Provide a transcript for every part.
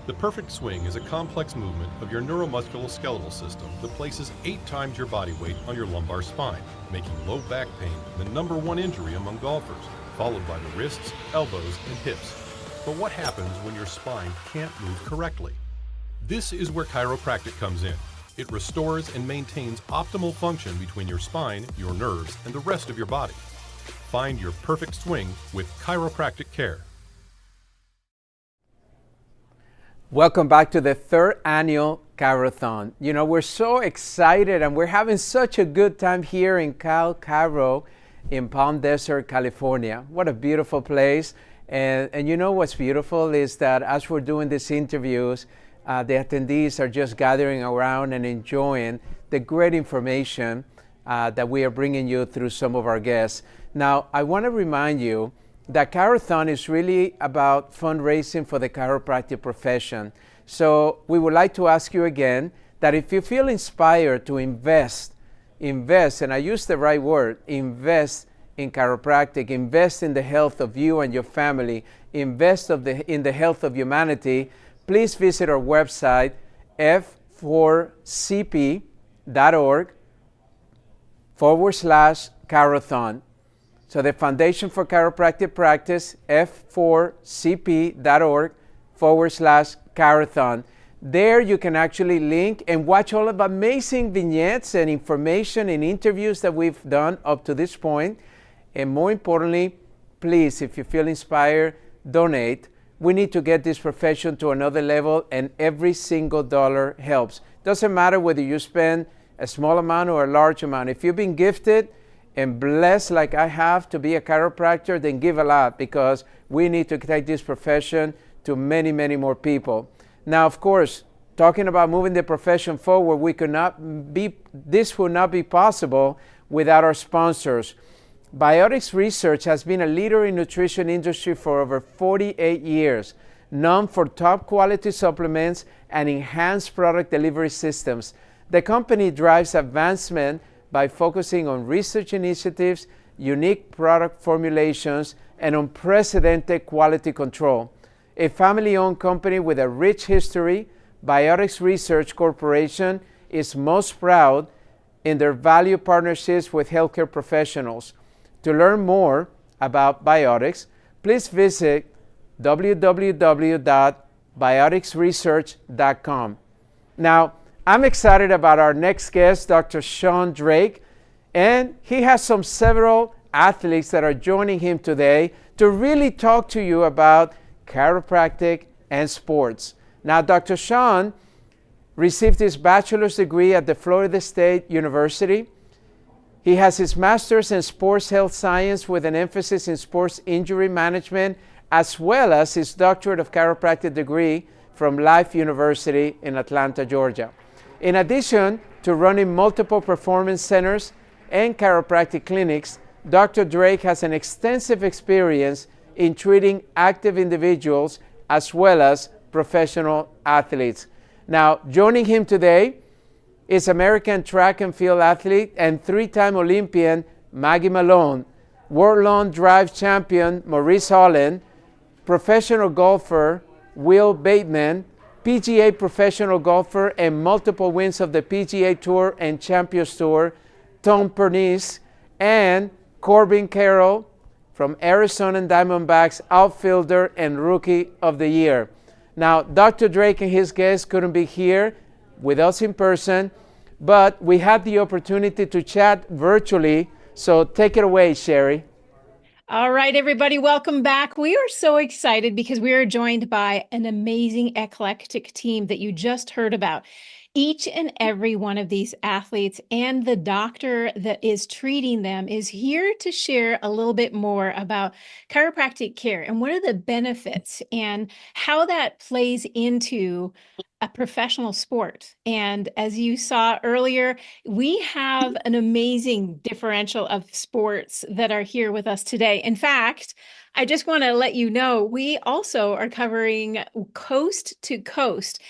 The perfect swing is a complex movement of your neuromusculoskeletal system that places 8 times your body weight on your lumbar spine, making low back pain the #1 injury among golfers, followed by the wrists, elbows, and hips. But what happens when your spine can't move correctly? This is where chiropractic comes in. It restores and maintains optimal function between your spine, your nerves, and the rest of your body. Find your perfect swing with chiropractic care. Welcome back to the 3rd annual ChiroThon. You know, we're so excited and we're having such a good time here in Cal Chiro in Palm Desert, California. What a beautiful place. And you know what's beautiful is that as we're doing these interviews, the attendees are just gathering around and enjoying the great information that we are bringing you through some of our guests. Now, I want to remind you that ChiroThon is really about fundraising for the chiropractic profession. So we would like to ask you again that if you feel inspired to invest, and I use the right word, invest in chiropractic, invest in the health of you and your family, invest in the health of humanity, please visit our website, f4cp.org/ChiroThon. So the Foundation for Chiropractic Practice, f4cp.org/ChiroThon. There you can actually link and watch all of the amazing vignettes and information and interviews that we've done up to this point. And more importantly, please, if you feel inspired, donate. We need to get this profession to another level, and every single dollar helps. Doesn't matter whether you spend a small amount or a large amount. If you've been gifted and blessed like I have to be a chiropractor, then give a lot, because we need to take this profession to many, many more people. Now, of course, talking about moving the profession forward, this would not be possible without our sponsors. Biotics Research has been a leader in nutrition industry for over 48 years, known for top quality supplements and enhanced product delivery systems. The company drives advancement by focusing on research initiatives, unique product formulations, and unprecedented quality control. A family-owned company with a rich history, Biotics Research Corporation is most proud in their value partnerships with healthcare professionals. To learn more about Biotics, please visit www.bioticsresearch.com. Now, I'm excited about our next guest, Dr. Sean Drake, and he has several athletes that are joining him today to really talk to you about chiropractic and sports. Now, Dr. Sean received his bachelor's degree at the Florida State University. He has his master's in sports health science with an emphasis in sports injury management, as well as his doctorate of chiropractic degree from Life University in Atlanta, Georgia. In addition to running multiple performance centers and chiropractic clinics, Dr. Drake has an extensive experience in treating active individuals as well as professional athletes. Now, joining him today is American track and field athlete and 3-time Olympian Maggie Malone, World Long Drive champion Maurice Allen, professional golfer Will Bateman, PGA professional golfer and multiple wins of the PGA Tour and Champions Tour, Tom Pernice, and Corbin Carroll from Arizona Diamondbacks, outfielder and rookie of the year. Now, Dr. Drake and his guests couldn't be here with us in person, but we had the opportunity to chat virtually. So take it away, Sherry. All right, everybody, welcome back. We are so excited because we are joined by an amazing eclectic team that you just heard about. Each and every one of these athletes and the doctor that is treating them is here to share a little bit more about chiropractic care and what are the benefits and how that plays into a professional sport. And as you saw earlier, we have an amazing differential of sports that are here with us today. In fact, I just want to let you know, we also are covering coast to coast.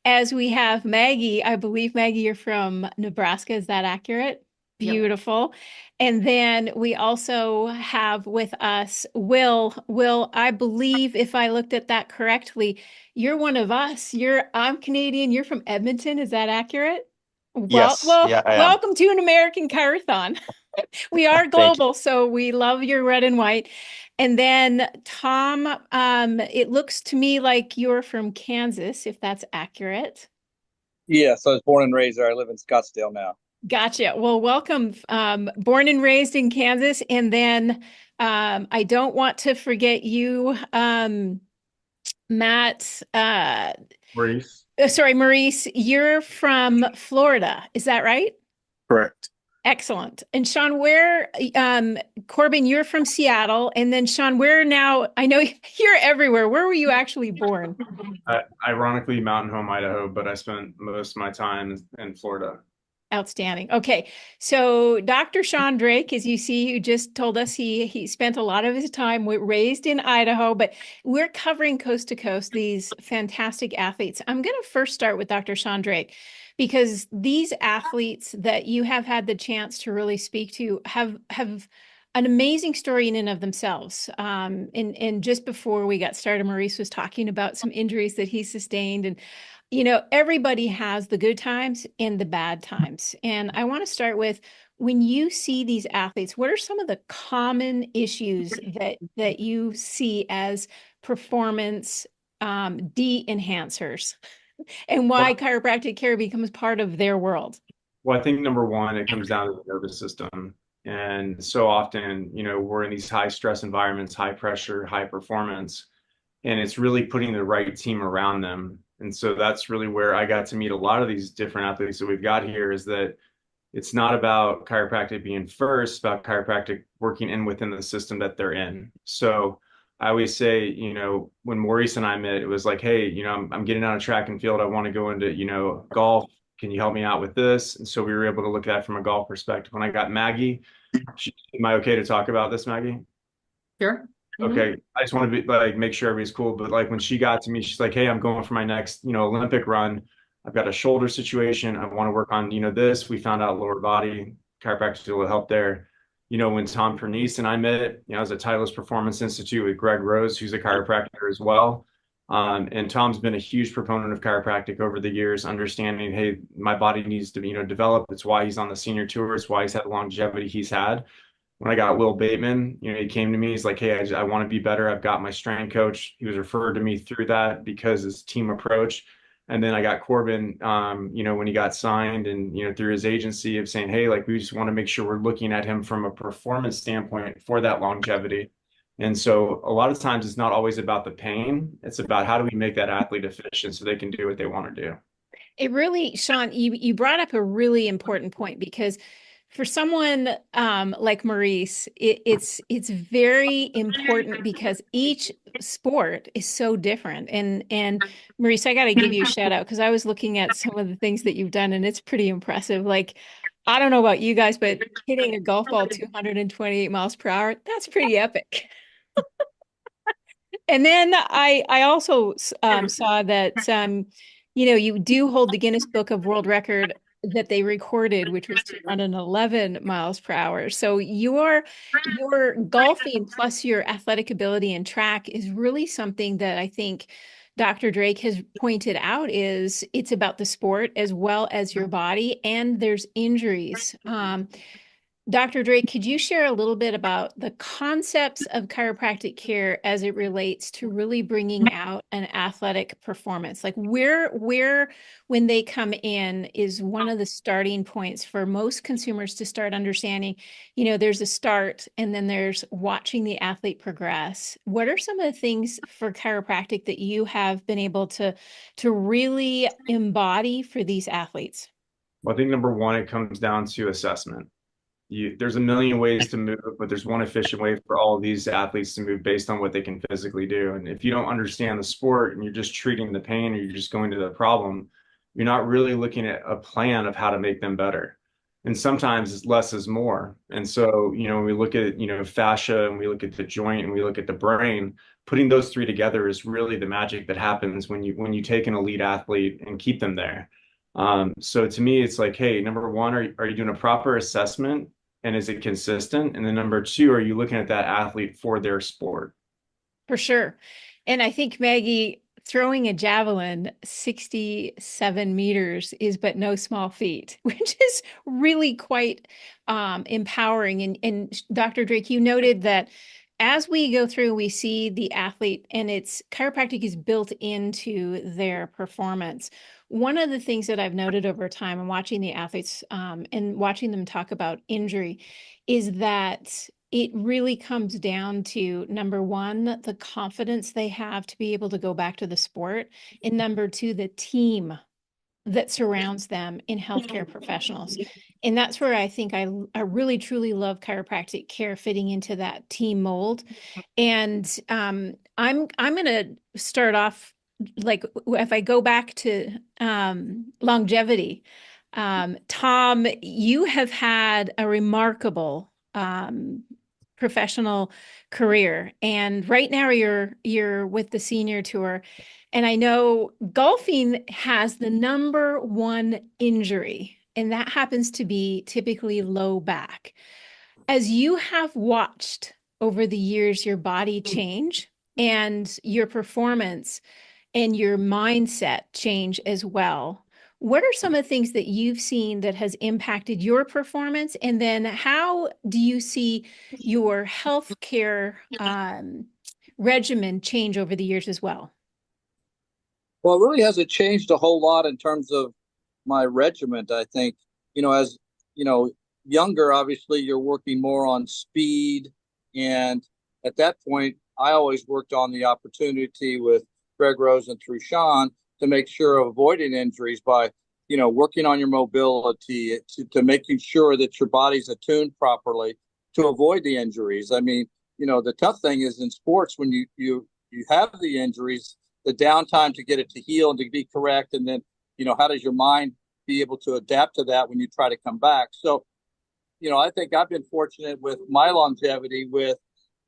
As we have Maggie, I believe, Maggie, you're from Nebraska. Is that accurate? Yep. Beautiful. And then we also have with us Will. Will, I believe if I looked at that correctly, you're one of us. I'm Canadian. You're from Edmonton. Is that accurate? Yes, yeah, I am. Welcome to an American Chirothon. We are Thank you. global, so we love your red and white. And then Tom, it looks to me like you're from Kansas, if that's accurate. Yes, I was born and raised there. I live in Scottsdale now. Gotcha. Well, welcome. Born and raised in Kansas. And then I don't want to forget you, Matt. Maurice. Sorry, Maurice, you're from Florida. Is that right? Correct. Excellent. And Sean, Corbin, you're from Seattle. And then Sean, I know you're everywhere. Where were you actually born? Ironically, Mountain Home, Idaho, but I spent most of my time in Florida. Outstanding. Okay. So Dr. Sean Drake, as you see, you just told us he spent a lot of his time raised in Idaho, but we're covering coast to coast these fantastic athletes. I'm going to first start with Dr. Sean Drake, because these athletes that you have had the chance to really speak to have an amazing story in and of themselves. And just before we got started, Maurice was talking about some injuries that he sustained. And, everybody has the good times and the bad times. And I want to start with, when you see these athletes, what are some of the common issues that you see as performance de-enhancers? And why chiropractic care becomes part of their world? Well, I think number one, it comes down to the nervous system. And so often, we're in these high stress environments, high pressure, high performance, and it's really putting the right team around them. And so that's really where I got to meet a lot of these different athletes that we've got here, is that it's not about chiropractic being first, about chiropractic working in within the system that they're in. So I always say, when Maurice and I met, it was like, hey, I'm getting out of track and field. I want to go into, golf. Can you help me out with this? And so we were able to look at it from a golf perspective. When I got Maggie, am I okay to talk about this, Maggie? Sure. Okay. I just want to be make sure everybody's cool. But when she got to me, she's like, hey, I'm going for my next, Olympic run. I've got a shoulder situation. I want to work on, this. We found out lower body chiropractic will help there. When Tom Pernice and I met, I was at Titleist Performance Institute with Greg Rose, who's a chiropractor as well. And Tom's been a huge proponent of chiropractic over the years, understanding, hey, my body needs to, develop. It's why he's on the senior tour. It's why he's had the longevity he's had. When I got Will Bateman, he came to me. He's like, hey, I want to be better. I've got my strength coach. He was referred to me through that because his team approach. And then I got Corbin, when he got signed and, through his agency of saying, hey, we just want to make sure we're looking at him from a performance standpoint for that longevity. And so a lot of times it's not always about the pain. It's about how do we make that athlete efficient so they can do what they want to do. It really, Sean, you brought up a really important point, because for someone like Maurice, it's very important, because each sport is so different. And Maurice, I got to give you a shout out, because I was looking at some of the things that you've done, and it's pretty impressive. I don't know about you guys, but hitting a golf ball 228 miles per hour, that's pretty epic. And then I also saw that you do hold the Guinness Book of World Record that they recorded, which was 211 miles per hour. So your golfing plus your athletic ability and track is really something that I think Dr. Drake has pointed out, is it's about the sport as well as your body, and there's injuries. Dr. Drake, could you share a little bit about the concepts of chiropractic care as it relates to really bringing out an athletic performance? Where when they come in is one of the starting points for most consumers to start understanding, there's a start and then there's watching the athlete progress. What are some of the things for chiropractic that you have been able to really embody for these athletes? Well, I think number one, it comes down to assessment. There's a million ways to move, but there's one efficient way for all of these athletes to move based on what they can physically do. And if you don't understand the sport and you're just treating the pain, or you're just going to the problem, you're not really looking at a plan of how to make them better. And sometimes less is more. And so, when we look at, fascia, and we look at the joint, and we look at the brain, putting those three together is really the magic that happens when you take an elite athlete and keep them there. So to me, it's like, hey, number one, are you doing a proper assessment and is it consistent? And then number two, are you looking at that athlete for their sport? For sure. And I think, Maggie, throwing a javelin 67 meters is but no small feat, which is really quite empowering. And Dr. Drake, you noted that as we go through, we see the athlete and its chiropractic is built into their performance. One of the things that I've noted over time and watching the athletes and watching them talk about injury is that it really comes down to, number one, the confidence they have to be able to go back to the sport, and number two, the team that surrounds them in healthcare professionals. And that's where I think I really truly love chiropractic care fitting into that team mold. And I'm going to start off, like, if I go back to longevity, Tom, you have had a remarkable professional career, and right now you're with the senior tour, and I know golfing has the number one injury, and that happens to be typically low back. As you have watched over the years your body change and your performance and your mindset change as well, what are some of the things that you've seen that has impacted your performance? And then how do you see your healthcare regimen change over the years as well? Well, it really hasn't changed a whole lot in terms of my regiment. I think, as younger, obviously you're working more on speed. And at that point, I always worked on the opportunity with Greg Rose and through Sean to make sure of avoiding injuries by, working on your mobility, to making sure that your body's attuned properly to avoid the injuries. I mean, the tough thing is in sports, when you have the injuries, the downtime to get it to heal and to be correct. And then, how does your mind be able to adapt to that when you try to come back? So, I think I've been fortunate with my longevity with,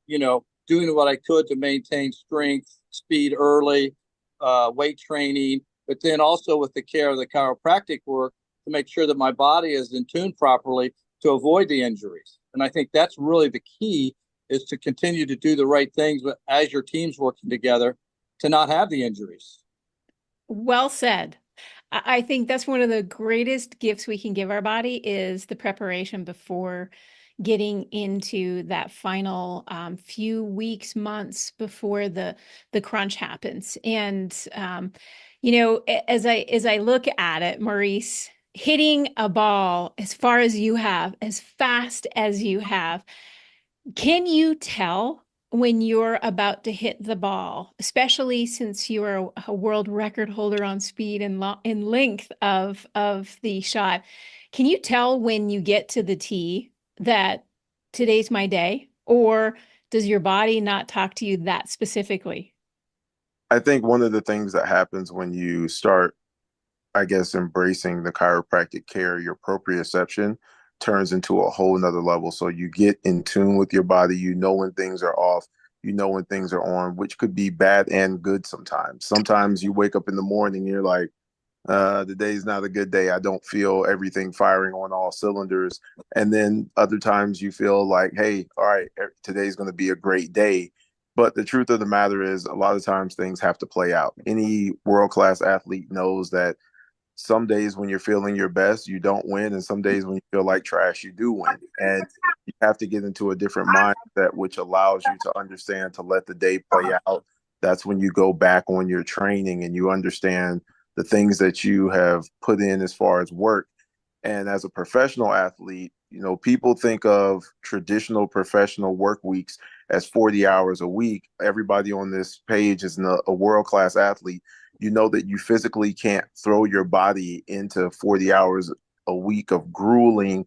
doing what I could to maintain strength, speed early, weight training, but then also with the care of the chiropractic work to make sure that my body is in tune properly to avoid the injuries. And I think that's really the key, is to continue to do the right things as your team's working together to not have the injuries. Well said. I think that's one of the greatest gifts we can give our body, is the preparation before getting into that final few weeks, months before the crunch happens. And as I look at it, Maurice, hitting a ball as far as you have, as fast as you have, can you tell when you're about to hit the ball, especially since you're a world record holder on speed and in length of the shot? Can you tell when you get to the tee that today's my day, or does your body not talk to you that specifically? I think one of the things that happens when you start, I guess, embracing the chiropractic care, your proprioception turns into a whole nother level. So you get in tune with your body. You know when things are off. You know when things are on, which could be bad and good sometimes. Sometimes you wake up in the morning, you're like, the day's not a good day. I don't feel everything firing on all cylinders. And then other times you feel like, hey, all right, today's going to be a great day. But the truth of the matter is, a lot of times things have to play out. Any world-class athlete knows that some days when you're feeling your best, you don't win. And some days when you feel like trash, you do win. And you have to get into a different mindset, which allows you to understand to let the day play out. That's when you go back on your training and you understand the things that you have put in as far as work. And as a professional athlete, people think of traditional professional work weeks as 40 hours a week. Everybody on this page is a world-class athlete. You know that you physically can't throw your body into 40 hours a week of grueling,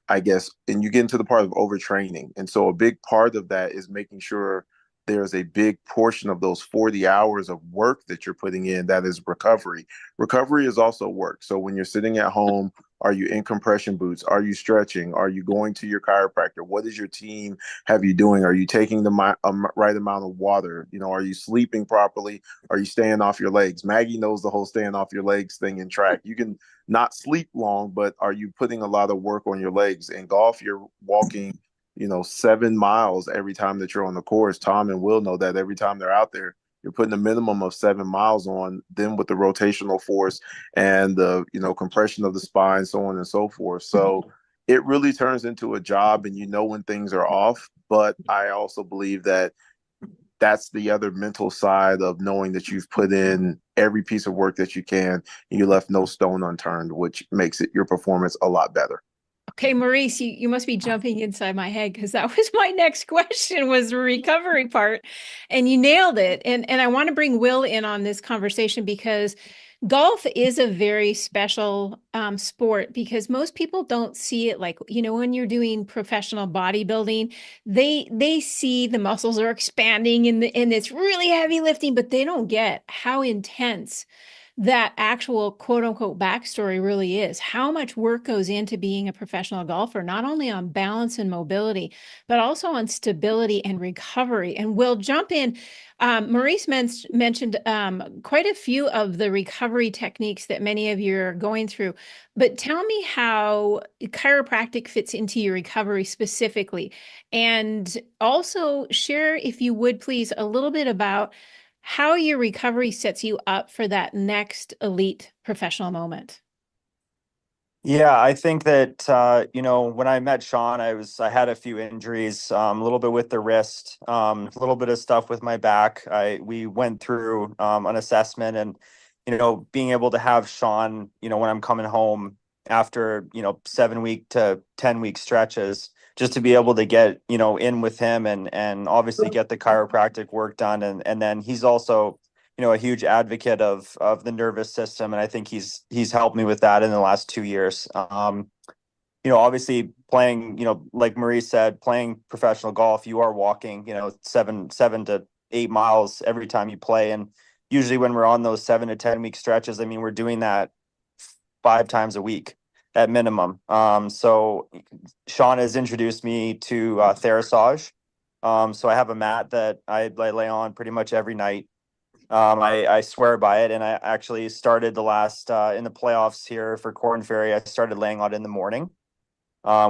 I guess, and you get into the part of overtraining. And so a big part of that is making sure there's a big portion of those 40 hours of work that you're putting in that is recovery. Recovery is also work. So when you're sitting at home, are you in compression boots? Are you stretching? Are you going to your chiropractor? What is your team have you doing? Are you taking the right amount of water? You know, are you sleeping properly? Are you staying off your legs? Maggie knows the whole staying off your legs thing in track. You can not sleep long, but are you putting a lot of work on your legs? In golf, you're walking, 7 miles every time that you're on the course. Tom and Will know that every time they're out there, you're putting a minimum of 7 miles on, then with the rotational force and the, compression of the spine, so on and so forth. So it really turns into a job, and when things are off. But I also believe that that's the other mental side of knowing that you've put in every piece of work that you can and you left no stone unturned, which makes your performance a lot better. Okay, Maurice, you must be jumping inside my head, because that was my next question, was the recovery part, and you nailed it. And I want to bring Will in on this conversation, because golf is a very special sport, because most people don't see it like, when you're doing professional bodybuilding, they see the muscles are expanding and it's really heavy lifting, but they don't get how intense that actual quote unquote backstory really is. How much work goes into being a professional golfer, not only on balance and mobility, but also on stability and recovery. And we'll jump in. Maurice mentioned quite a few of the recovery techniques that many of you are going through, but tell me how chiropractic fits into your recovery specifically. And also share, if you would please, a little bit about how your recovery sets you up for that next elite professional moment. Yeah, I think that when I met Sean, I had a few injuries, a little bit with the wrist, a little bit of stuff with my back. We went through an assessment, and being able to have Sean, when I'm coming home after 7-week to 10-week stretches, just to be able to get in with him and obviously get the chiropractic work done, and then he's also a huge advocate of the nervous system. And I think he's helped me with that in the last 2 years. Obviously playing, like Maurice said, playing professional golf, you are walking, 7 to 8 miles every time you play. And usually when we're on those 7 to 10 week stretches, I mean, we're doing that 5 times a week at minimum. So Sean has introduced me to Therasage. So I have a mat that I lay on pretty much every night. I swear by it, and I actually started the last in the playoffs here for Corn Ferry. I started laying on it in the morning,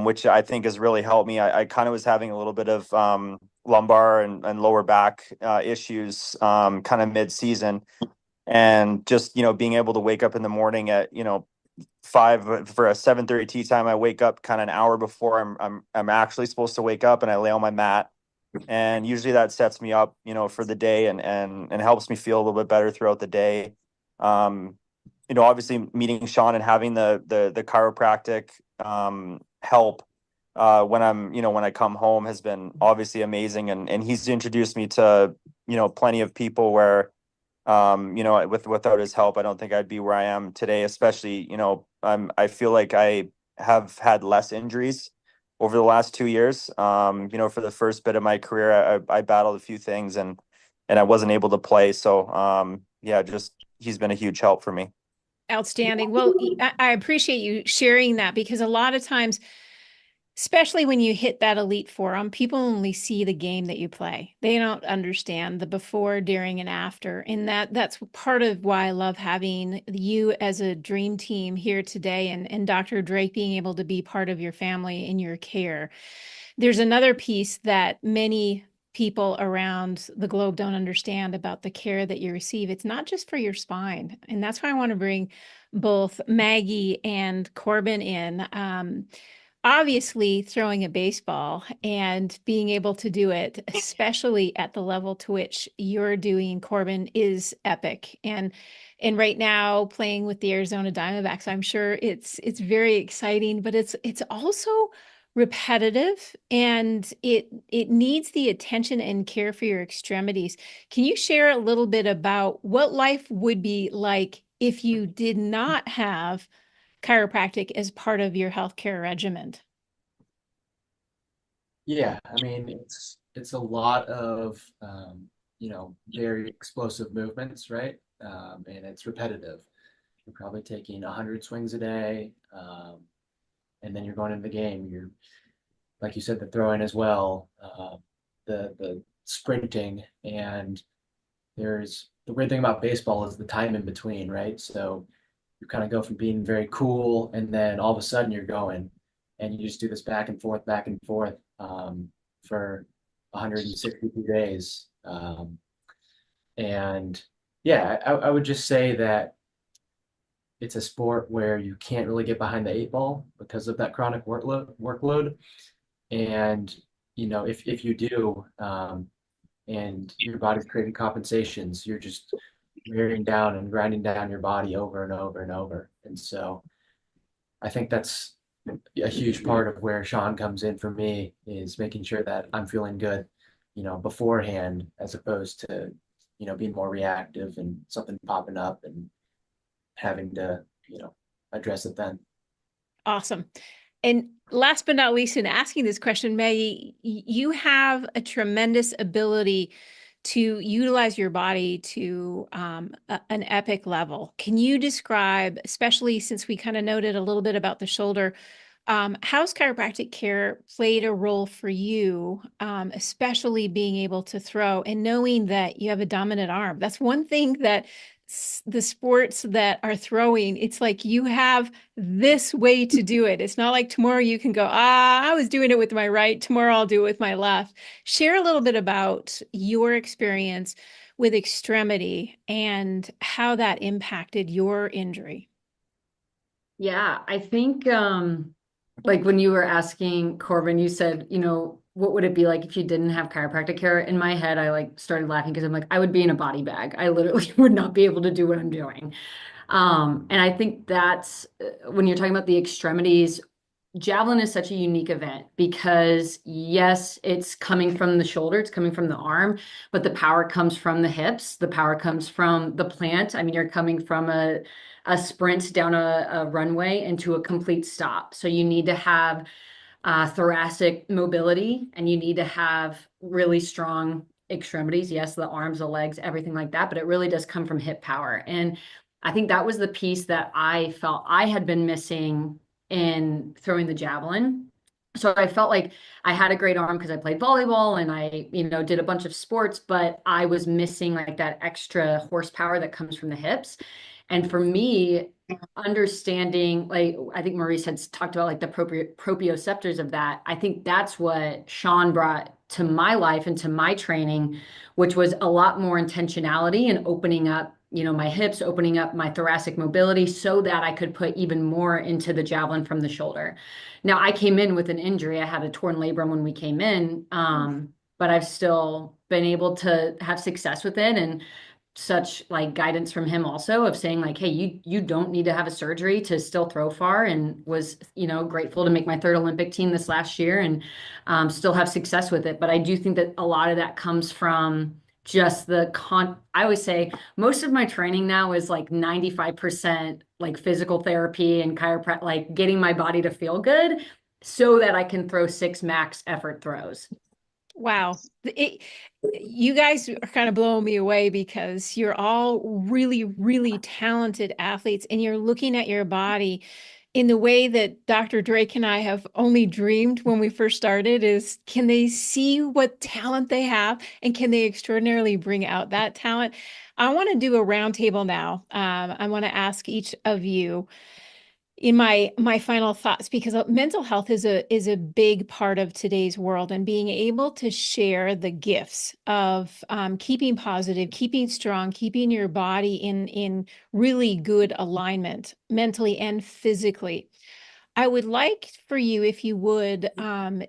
which I think has really helped me. I kind of was having a little bit of lumbar and lower back issues kind of mid-season, and just being able to wake up in the morning at 5 for a 7:30 tee time. I wake up kind of an hour before I'm actually supposed to wake up, and I lay on my mat. And usually that sets me up, for the day and helps me feel a little bit better throughout the day. Obviously meeting Sean and having the chiropractic help when when I come home has been obviously amazing. And he's introduced me to, plenty of people where, without his help, I don't think I'd be where I am today, especially, I feel like I have had less injuries over the last 2 years. For the first bit of my career, I battled a few things and I wasn't able to play. So just he's been a huge help for me. Outstanding. Well, I appreciate you sharing that, because a lot of times, especially when you hit that elite forum, people only see the game that you play. They don't understand the before, during, and after. And that's part of why I love having you as a dream team here today, and Dr. Drake being able to be part of your family in your care. There's another piece that many people around the globe don't understand about the care that you receive. It's not just for your spine. And that's why I want to bring both Maggie and Corbin in. Obviously, throwing a baseball and being able to do it, especially at the level to which you're doing, Corbin, is epic. And right now, playing with the Arizona Diamondbacks, I'm sure it's very exciting, but it's also repetitive, and it needs the attention and care for your extremities. Can you share a little bit about what life would be like if you did not have chiropractic as part of your healthcare regimen? Yeah, I mean, it's a lot of very explosive movements, right? And it's repetitive. You're probably taking 100 swings a day, and then you're going into the game. You're, like you said, the throwing as well, the sprinting, and there's the weird thing about baseball is the time in between, right? So you kind of go from being very cool, and then all of a sudden you're going, and you just do this back and forth for 162 days. And yeah, I would just say that it's a sport where you can't really get behind the eight ball because of that chronic workload. And if you do, and your body's creating compensations, you're just wearing down and grinding down your body over and over and over. And so I think that's a huge part of where Sean comes in for me, is making sure that I'm feeling good, beforehand, as opposed to, being more reactive and something popping up and having to, address it then. Awesome. And last but not least, in asking this question, Maggie, you have a tremendous ability to utilize your body to an epic level. Can you describe, especially since we kind of noted a little bit about the shoulder, how's chiropractic care played a role for you, especially being able to throw and knowing that you have a dominant arm? That's one thing that the sports that are throwing, it's like you have this way to do it. It's not like tomorrow you can go, I was doing it with my right, tomorrow I'll do it with my left. Share a little bit about your experience with extremity and how that impacted your injury. Yeah, I think like when you were asking Corbin, you said, what would it be like if you didn't have chiropractic care? In my head, I started laughing because I'm like, I would be in a body bag. I literally would not be able to do what I'm doing. And I think that's when you're talking about the extremities, Javelin is such a unique event because yes, it's coming from the shoulder, it's coming from the arm, but the power comes from the hips, the power comes from the plant. I mean, you're coming from a sprint down a runway into a complete stop. So you need to have thoracic mobility, and you need to have really strong extremities. Yes, the arms, the legs, everything like that, but it really does come from hip power. And I think that was the piece that I felt I had been missing in throwing the javelin. So I felt like I had a great arm because I played volleyball and I, did a bunch of sports, but I was missing like that extra horsepower that comes from the hips. And for me, understanding, like I think Maurice had talked about like the proprioceptors of that. I think that's what Sean brought to my life and to my training, which was a lot more intentionality and opening up, my hips, opening up my thoracic mobility so that I could put even more into the javelin from the shoulder. Now I came in with an injury. I had a torn labrum when we came in, but I've still been able to have success with it, and such like guidance from him also of saying like, hey, you don't need to have a surgery to still throw far, and was, grateful to make my third Olympic team this last year and still have success with it. But I do think that a lot of that comes from just I always say most of my training now is like 95% like physical therapy and chiropractic, like getting my body to feel good so that I can throw 6 max effort throws. Wow. You guys are kind of blowing me away because you're all really, really talented athletes, and you're looking at your body in the way that Dr. Drake and I have only dreamed when we first started, is can they see what talent they have, and can they extraordinarily bring out that talent? I want to do a roundtable now. I want to ask each of you in my final thoughts, because mental health is a big part of today's world, and being able to share the gifts of keeping positive, keeping strong, keeping your body in really good alignment mentally and physically. I would like for you, if you would,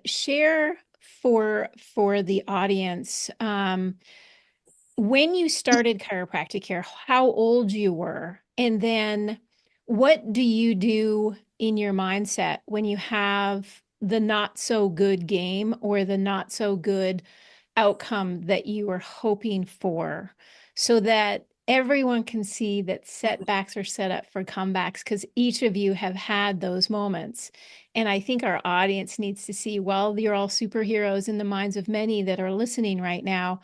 share for the audience when you started chiropractic care, how old you were, and then what do you do in your mindset when you have the not so good game or the not so good outcome that you were hoping for, so that everyone can see that setbacks are set up for comebacks because each of you have had those moments. And I think our audience needs to see, well, you're all superheroes in the minds of many that are listening right now.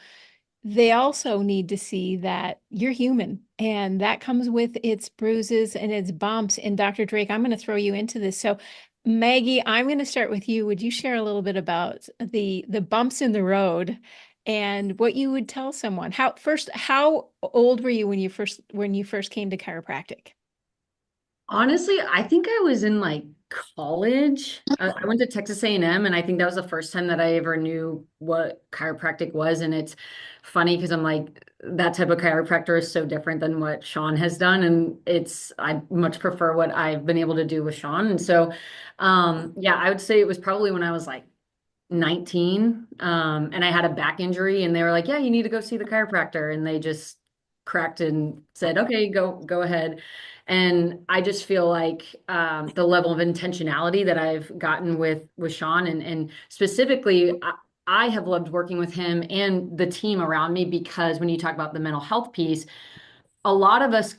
They also need to see that you're human, and that comes with its bruises and its bumps. And Dr. Drake, I'm going to throw you into this. So Maggie, I'm going to start with you. Would you share a little bit about the bumps in the road and what you would tell someone? How old were you when you first came to chiropractic? Honestly, I think I was in like college. I went to Texas A&M, and I think that was the first time that I ever knew what chiropractic was. And it's funny because I'm like, that type of chiropractor is so different than what Sean has done. And I much prefer what I've been able to do with Sean. And so, yeah, I would say it was probably when I was like 19, and I had a back injury, and they were like, yeah, you need to go see the chiropractor. And they just cracked and said, okay, go ahead. And I just feel like the level of intentionality that I've gotten with Sean, and specifically, I have loved working with him and the team around me, because when you talk about the mental health piece, a lot of us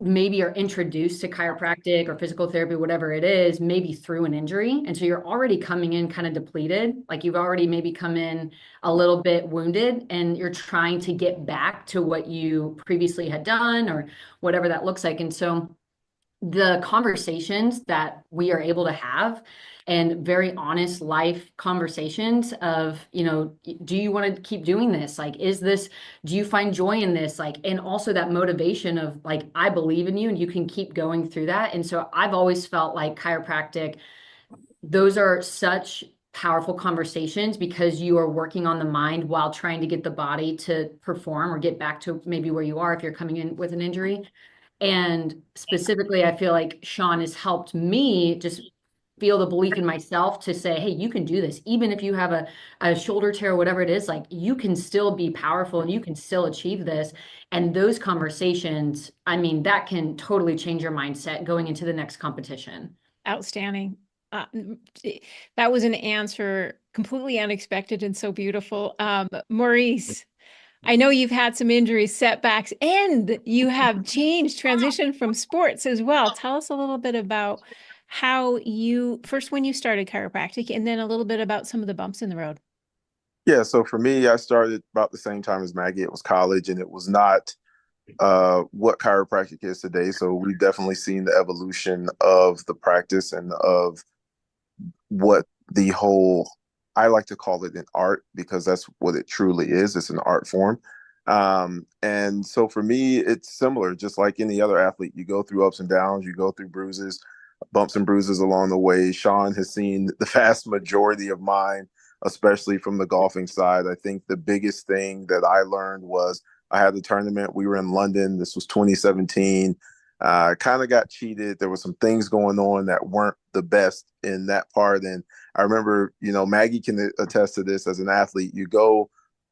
maybe are introduced to chiropractic or physical therapy, whatever it is, maybe through an injury. And so you're already coming in kind of depleted, like you've already maybe come in a little bit wounded, and you're trying to get back to what you previously had done or whatever that looks like. And so the conversations that we are able to have, and very honest life conversations of, do you want to keep doing this? Like, do you find joy in this? Like, and also that motivation of like, I believe in you and you can keep going through that. And so I've always felt like chiropractic, those are such powerful conversations, because you are working on the mind while trying to get the body to perform or get back to maybe where you are if you're coming in with an injury. And specifically, I feel like Sean has helped me just feel the belief in myself to say, hey, you can do this. Even if you have a shoulder tear or whatever it is, like you can still be powerful and you can still achieve this. And those conversations, I mean, that can totally change your mindset going into the next competition. Outstanding. That was an answer completely unexpected and so beautiful. Maurice, I know you've had some injuries, setbacks, and you have transitioned from sports as well. Tell us a little bit about when you started chiropractic, and then a little bit about some of the bumps in the road. Yeah, so for me, I started about the same time as Maggie. It was college, and it was not what chiropractic is today. So we've definitely seen the evolution of the practice and of what the whole, I like to call it an art, because that's what it truly is. It's an art form. And so for me, it's similar, just like any other athlete. You go through ups and downs, you go through bruises, bumps and bruises along the way. Sean has seen the vast majority of mine, especially from the golfing side. I think the biggest thing that I learned was I had a tournament. We were in London. This was 2017. Kind of got cheated. There were some things going on that weren't the best in that part. And I remember, Maggie can attest to this as an athlete. You go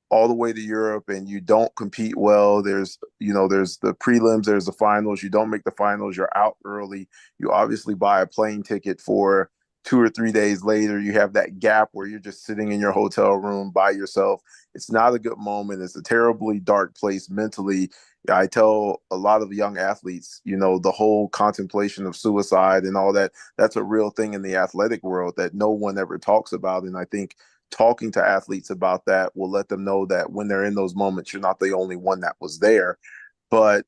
all the way to Europe and you don't compete well. There's the prelims, there's the finals. You don't make the finals, you're out early. You obviously buy a plane ticket for 2 or 3 days later. You have that gap where you're just sitting in your hotel room by yourself. It's not a good moment. It's a terribly dark place mentally. I tell a lot of young athletes, the whole contemplation of suicide and all that, that's a real thing in the athletic world that no one ever talks about. And I think talking to athletes about that will let them know that when they're in those moments, you're not the only one that was there. But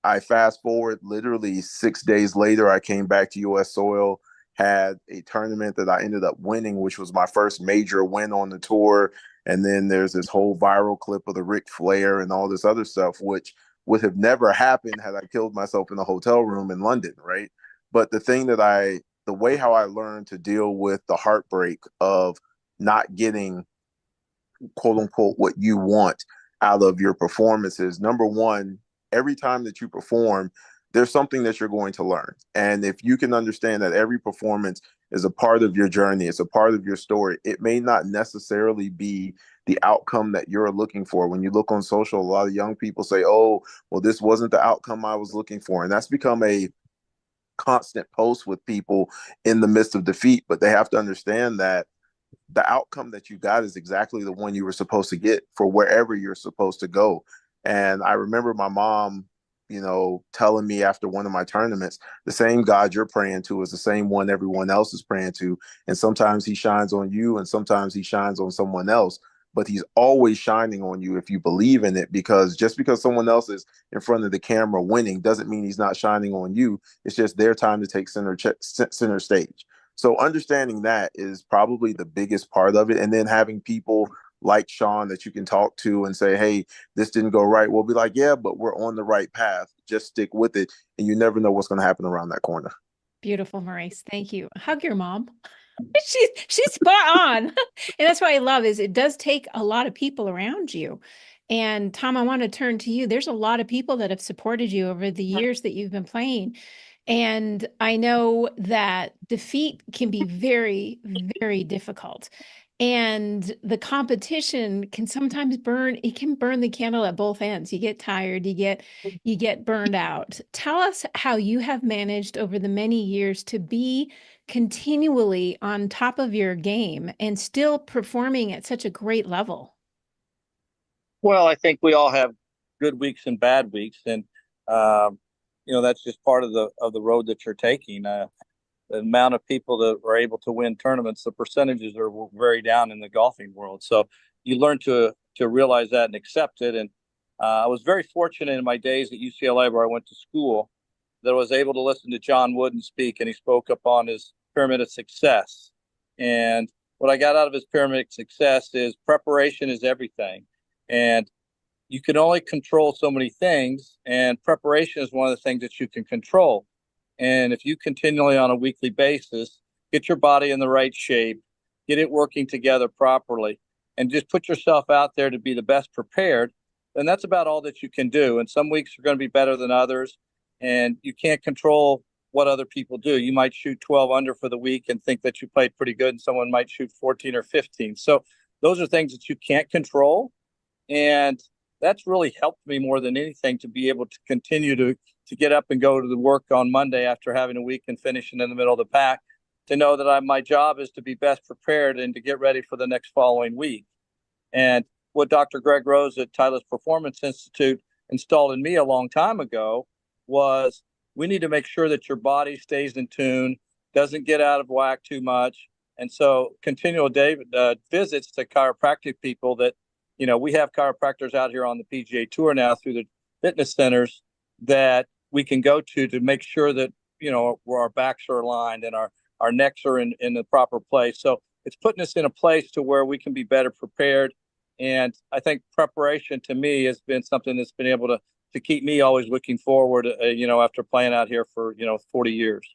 I fast forward literally 6 days later, I came back to US soil, had a tournament that I ended up winning, which was my first major win on the tour. And then there's this whole viral clip of the Ric Flair and all this other stuff, which would have never happened had I killed myself in a hotel room in London, right? But the way how I learned to deal with the heartbreak of not getting, quote unquote, what you want out of your performances. Number one, every time that you perform, there's something that you're going to learn. And if you can understand that every performance is a part of your journey, it's a part of your story, it may not necessarily be the outcome that you're looking for. When you look on social, a lot of young people say, oh, well, this wasn't the outcome I was looking for. And that's become a constant post with people in the midst of defeat. But they have to understand that the outcome that you got is exactly the one you were supposed to get for wherever you're supposed to go. And I remember my mom telling me after one of my tournaments, the same God you're praying to is the same one everyone else is praying to. And sometimes he shines on you and sometimes he shines on someone else, but he's always shining on you if you believe in it, because just because someone else is in front of the camera winning doesn't mean he's not shining on you. It's just their time to take center stage. So understanding that is probably the biggest part of it. And then having people like Sean that you can talk to and say, hey, this didn't go right. We'll be like, yeah, but we're on the right path. Just stick with it. And you never know what's going to happen around that corner. Beautiful, Maurice. Thank you. Hug your mom. She's spot on. And that's what I love is it does take a lot of people around you. And Tom, I want to turn to you. There's a lot of people that have supported you over the years that you've been playing. And I know that defeat can be very, very difficult. And the competition can sometimes it can burn the candle at both ends. You get tired, you get burned out. Tell us how you have managed over the many years to be continually on top of your game and still performing at such a great level. Well, I think we all have good weeks and bad weeks, and that's just part of the road that you're taking. The amount of people that are able to win tournaments, the percentages are very down in the golfing world. So you learn to realize that and accept it. And I was very fortunate in my days at UCLA, where I went to school, that I was able to listen to John Wooden speak, and he spoke up on his pyramid of success. And what I got out of his pyramid of success is preparation is everything. And you can only control so many things, and preparation is one of the things that you can control. And if you continually on a weekly basis get your body in the right shape, get it working together properly, and just put yourself out there to be the best prepared, then that's about all that you can do. And some weeks are going to be better than others, and you can't control what other people do. You might shoot 12 under for the week and think that you played pretty good, and someone might shoot 14 or 15. So those are things that you can't control. And that's really helped me more than anything to be able to continue to get up and go to the work on Monday after having a week and finishing in the middle of the pack, to know that my job is to be best prepared and to get ready for the next following week. And what Dr. Greg Rose at Titleist Performance Institute installed in me a long time ago was we need to make sure that your body stays in tune, doesn't get out of whack too much. And so continual visits to chiropractic people that, we have chiropractors out here on the PGA Tour now through the fitness centers that we can go to make sure that, where our backs are aligned and our necks are in the proper place. So it's putting us in a place to where we can be better prepared. And I think preparation to me has been something that's been able to keep me always looking forward, after playing out here for, 40 years.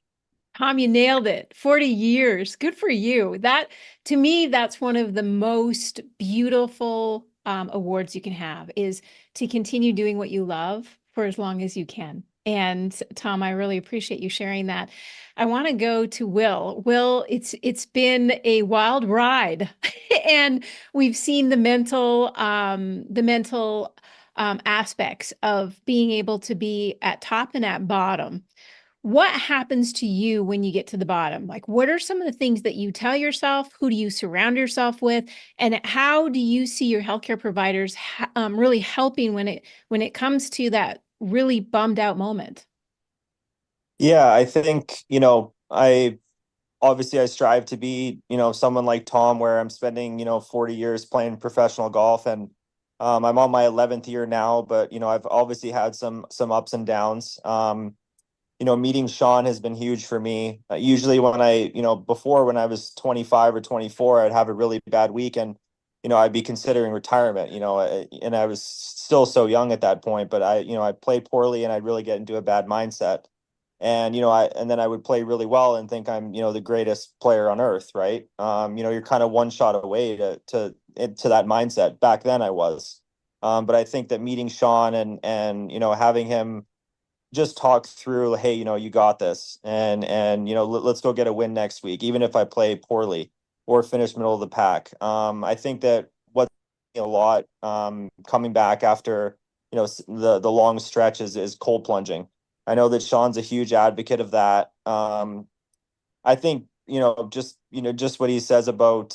Tom, you nailed it. 40 years. Good for you. That, to me, that's one of the most beautiful awards you can have, is to continue doing what you love for as long as you can. And Tom, I really appreciate you sharing that. I want to go to Will. Will, it's been a wild ride, and we've seen the mental aspects of being able to be at top and at bottom. What happens to you when you get to the bottom? Like, what are some of the things that you tell yourself? Who do you surround yourself with? And how do you see your healthcare providers really helping when it comes to that really bummed out moment? Yeah, I think, I strive to be, someone like Tom, where I'm spending, 40 years playing professional golf, and I'm on my 11th year now, but, I've obviously had some ups and downs. Meeting Sean has been huge for me. Usually before, when I was 25 or 24, I'd have a really bad week, and, I'd be considering retirement, and I was still so young at that point, but I'd play poorly and I'd really get into a bad mindset. And, then I would play really well and think I'm, the greatest player on earth. Right. You're kind of one shot away to that mindset. Back then I was, but I think that meeting Sean and, having him just talk through, hey, you got this, and let's go get a win next week, even if I play poorly or finish middle of the pack. I think that what's a lot coming back after, the long stretch is cold plunging. I know that Sean's a huge advocate of that. I think, just what he says about,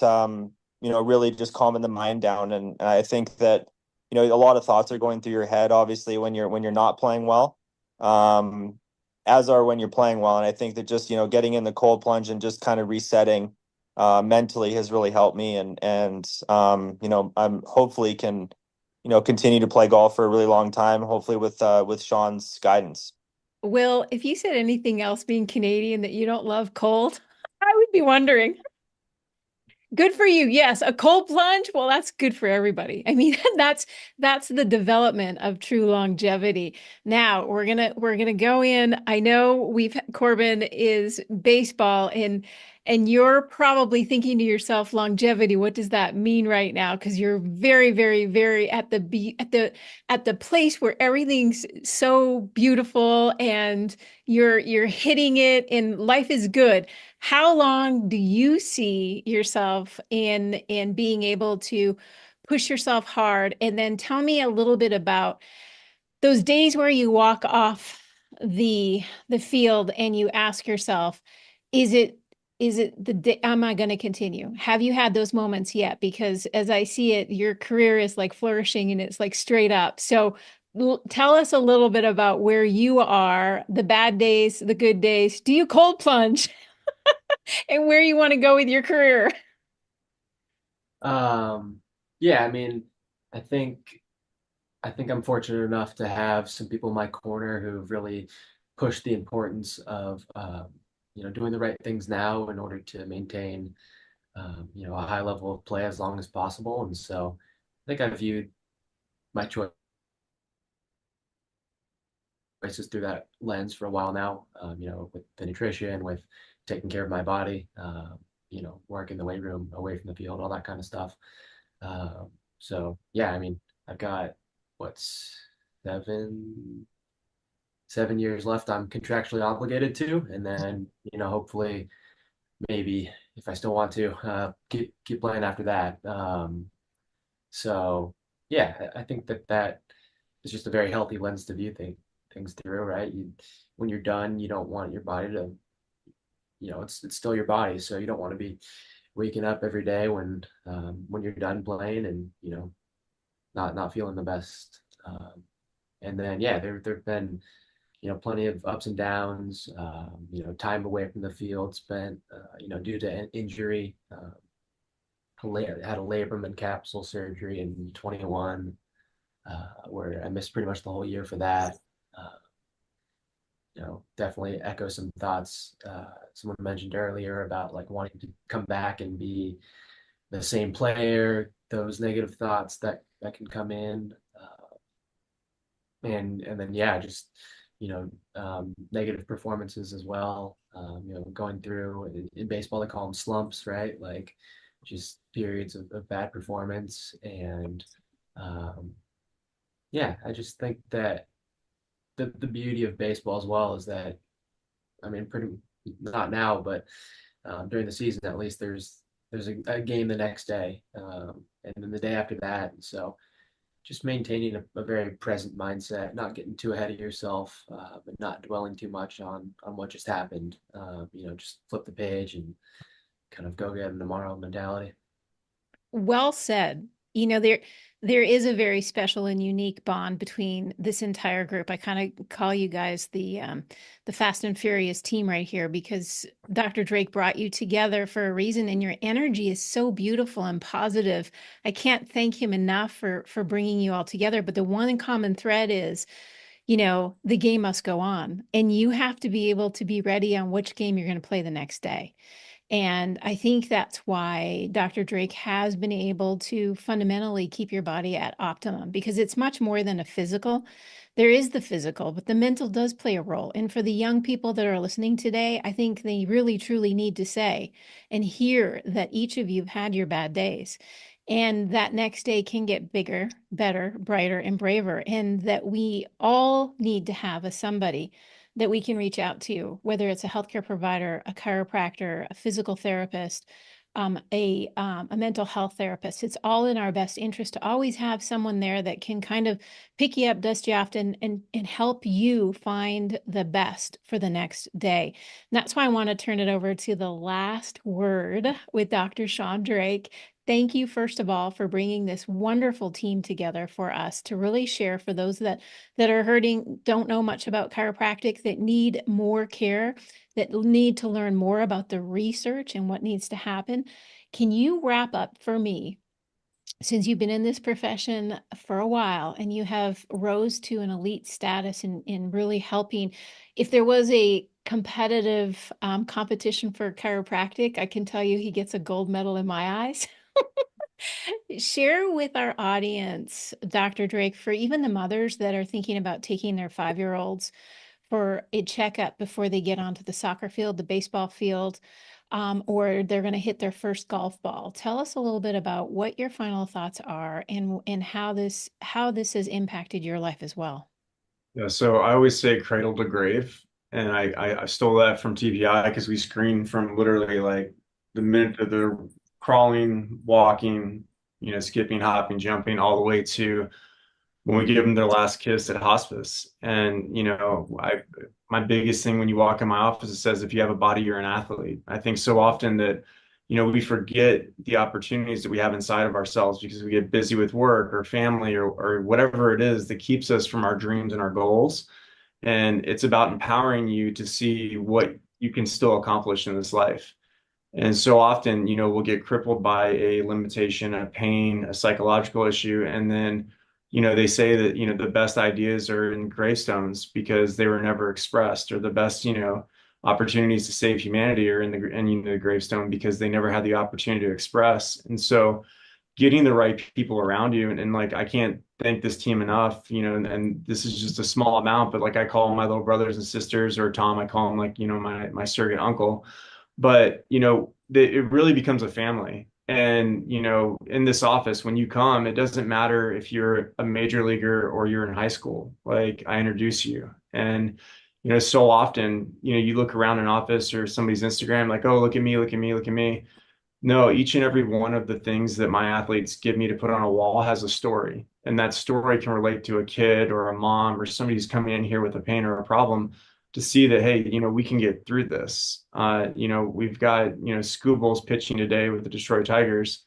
really just calming the mind down. And I think that, a lot of thoughts are going through your head, obviously, when you're not playing well. as are when you're playing well. And I think that just, getting in the cold plunge and just kind of resetting mentally has really helped me. And I'm hopefully can, continue to play golf for a really long time, hopefully with Sean's guidance. Will, if you said anything else being Canadian that you don't love cold, I would be wondering. Good for you. Yes, a cold plunge. Well, that's good for everybody. I mean, that's the development of true longevity. Now we're gonna go in. I know Corbin is baseball and you're probably thinking to yourself, longevity, what does that mean right now? Because you're very, very, very at the place where everything's so beautiful and you're hitting it and life is good. How long do you see yourself in being able to push yourself hard? And then tell me a little bit about those days where you walk off the field and you ask yourself, is it the day, am I going to continue? Have you had those moments yet? Because as I see it, your career is like flourishing and it's like straight up. So tell us a little bit about where you are, the bad days, the good days. Do you cold plunge? And where you want to go with your career. Yeah, I mean, I think I'm fortunate enough to have some people in my corner who've really pushed the importance of doing the right things now in order to maintain a high level of play as long as possible. And so I think I've viewed my choices through that lens for a while now, with the nutrition, with taking care of my body, work in the weight room, away from the field, all that kind of stuff. So yeah, I mean, I've got what's 7 years left I'm contractually obligated to, and then hopefully maybe if I still want to keep playing after that. So yeah, I think that is just a very healthy lens to view things through, right? When you're done, you don't want your body to, it's still your body, so you don't want to be waking up every day when you're done playing and not feeling the best. And then yeah, there've been plenty of ups and downs. Time away from the field spent due to injury. Had a labrum capsule surgery in 21, where I missed pretty much the whole year for that. Definitely echo some thoughts someone mentioned earlier about like wanting to come back and be the same player, those negative thoughts that can come in. And then, yeah, just, negative performances as well. Going through in baseball, they call them slumps, right? Like just periods of bad performance. And yeah, I just think that the beauty of baseball as well is that, I mean, pretty not now, but during the season at least, there's a game the next day, and then the day after that. And so just maintaining a very present mindset, not getting too ahead of yourself, but not dwelling too much on what just happened. Just flip the page and kind of go get it tomorrow mentality. Well said. There is a very special and unique bond between this entire group. I kind of call you guys the Fast and Furious team right here because Dr. Drake brought you together for a reason, and your energy is so beautiful and positive. I can't thank him enough for bringing you all together. But the one common thread is, the game must go on, and you have to be able to be ready on which game you're going to play the next day. And I think that's why Dr. Drake has been able to fundamentally keep your body at optimum because it's much more than a physical. There is the physical, but the mental does play a role. And for the young people that are listening today, I think they really, truly need to say and hear that each of you have had your bad days. And that next day can get bigger, better, brighter, and braver. And that we all need to have somebody that we can reach out to, whether it's a healthcare provider, a chiropractor, a physical therapist, a mental health therapist. It's all in our best interest to always have someone there that can kind of pick you up, dust you off, and help you find the best for the next day. And that's why I want to turn it over to the last word with Dr. Sean Drake. Thank you, first of all, for bringing this wonderful team together for us to really share for those that are hurting, don't know much about chiropractic, that need more care, that need to learn more about the research and what needs to happen. Can you wrap up for me, since you've been in this profession for a while and you have rose to an elite status in really helping, if there was a competitive competition for chiropractic, I can tell you he gets a gold medal in my eyes. Share with our audience, Dr. Drake, for even the mothers that are thinking about taking their 5-year-olds for a checkup before they get onto the soccer field, the baseball field, or they're going to hit their first golf ball. Tell us a little bit about what your final thoughts are and how this has impacted your life as well. Yeah, so I always say cradle to grave, and I stole that from TPI because we screen from literally like the minute that they're crawling, walking, skipping, hopping, jumping, all the way to when we give them their last kiss at hospice. And my biggest thing when you walk in my office, it says, if you have a body, you're an athlete. I think so often that we forget the opportunities that we have inside of ourselves because we get busy with work or family or whatever it is that keeps us from our dreams and our goals. And it's about empowering you to see what you can still accomplish in this life. And so often, we'll get crippled by a limitation, a pain, a psychological issue. And then, they say that, the best ideas are in gravestones because they were never expressed, or the best, opportunities to save humanity are in the gravestone because they never had the opportunity to express. And so getting the right people around you, and like, I can't thank this team enough, and this is just a small amount, but like I call them my little brothers and sisters, or Tom, I call him like, my surrogate uncle. But it really becomes a family. And in this office, when you come, it doesn't matter if you're a major leaguer or you're in high school. Like, I introduce you. And so often, you look around an office or somebody's Instagram, like, oh, look at me, look at me, look at me. No, each and every one of the things that my athletes give me to put on a wall has a story. And that story can relate to a kid or a mom or somebody who's coming in here with a pain or a problem, to see that, hey, we can get through this. We've got, Scooble's pitching today with the Detroit Tigers.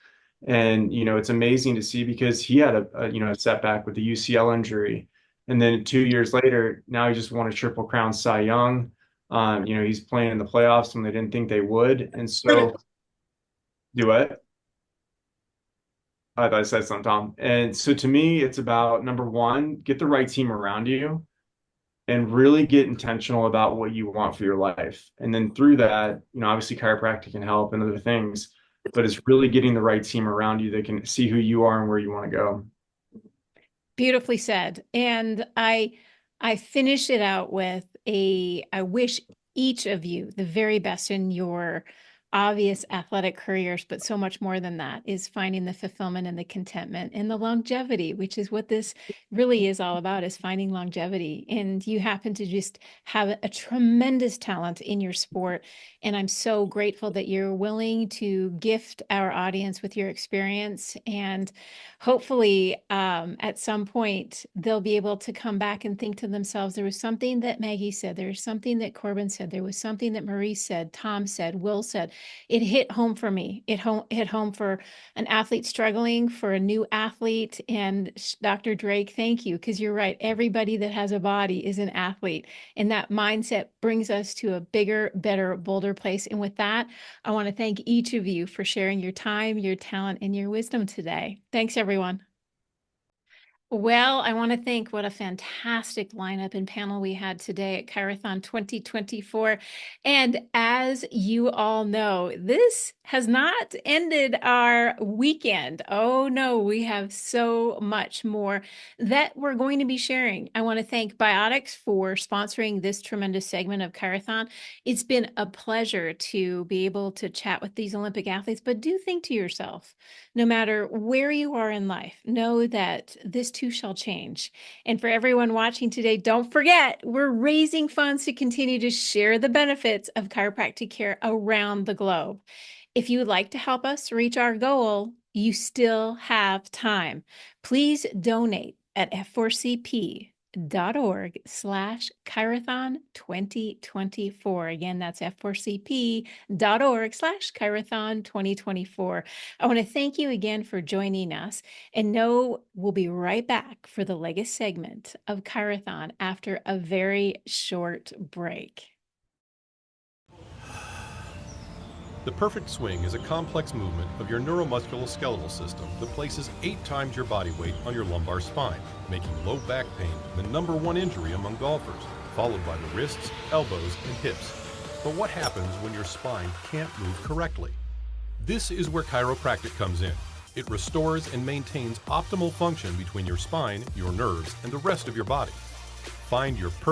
And, it's amazing to see because he had a setback with the UCL injury. And then 2 years later, now he just won a Triple Crown Cy Young. He's playing in the playoffs when they didn't think they would. And so, do what? I thought I said something, Tom. And so to me, it's about, number one, get the right team around you and really get intentional about what you want for your life. And then through that, obviously chiropractic can help and other things, but it's really getting the right team around you that can see who you are and where you want to go. Beautifully said. And I finish it out with I wish each of you the very best in your obvious athletic careers, but so much more than that is finding the fulfillment and the contentment and the longevity, which is what this really is all about, is finding longevity. And you happen to just have a tremendous talent in your sport. And I'm so grateful that you're willing to gift our audience with your experience. And hopefully at some point, they'll be able to come back and think to themselves, there was something that Maggie said, there was something that Corbin said, there was something that Maurice said, Tom said, Will said. It hit home for me. It hit home for an athlete struggling, for a new athlete. And Dr. Drake, thank you, because you're right. Everybody that has a body is an athlete. And that mindset brings us to a bigger, better, bolder place. And with that, I want to thank each of you for sharing your time, your talent, and your wisdom today. Thanks, everyone. Well, I want to thank what a fantastic lineup and panel we had today at ChiroThon 2024. And as you all know, this has not ended our weekend. Oh no, we have so much more that we're going to be sharing. I want to thank Biotics for sponsoring this tremendous segment of ChiroThon. It's been a pleasure to be able to chat with these Olympic athletes, but do think to yourself, no matter where you are in life, know that this too shall change. And for everyone watching today, don't forget, we're raising funds to continue to share the benefits of chiropractic care around the globe. If you would like to help us reach our goal, you still have time. Please donate at f4cp.org. f4cp.org/Chirothon 2024. Again, that's f4cp.org/Chirothon 2024. I want to thank you again for joining us, and know we'll be right back for the latest segment of Chirothon after a very short break. The perfect swing is a complex movement of your neuromusculoskeletal system that places 8 times your body weight on your lumbar spine, making low back pain the #1 injury among golfers, followed by the wrists, elbows, and hips. But what happens when your spine can't move correctly? This is where chiropractic comes in. It restores and maintains optimal function between your spine, your nerves, and the rest of your body. Find your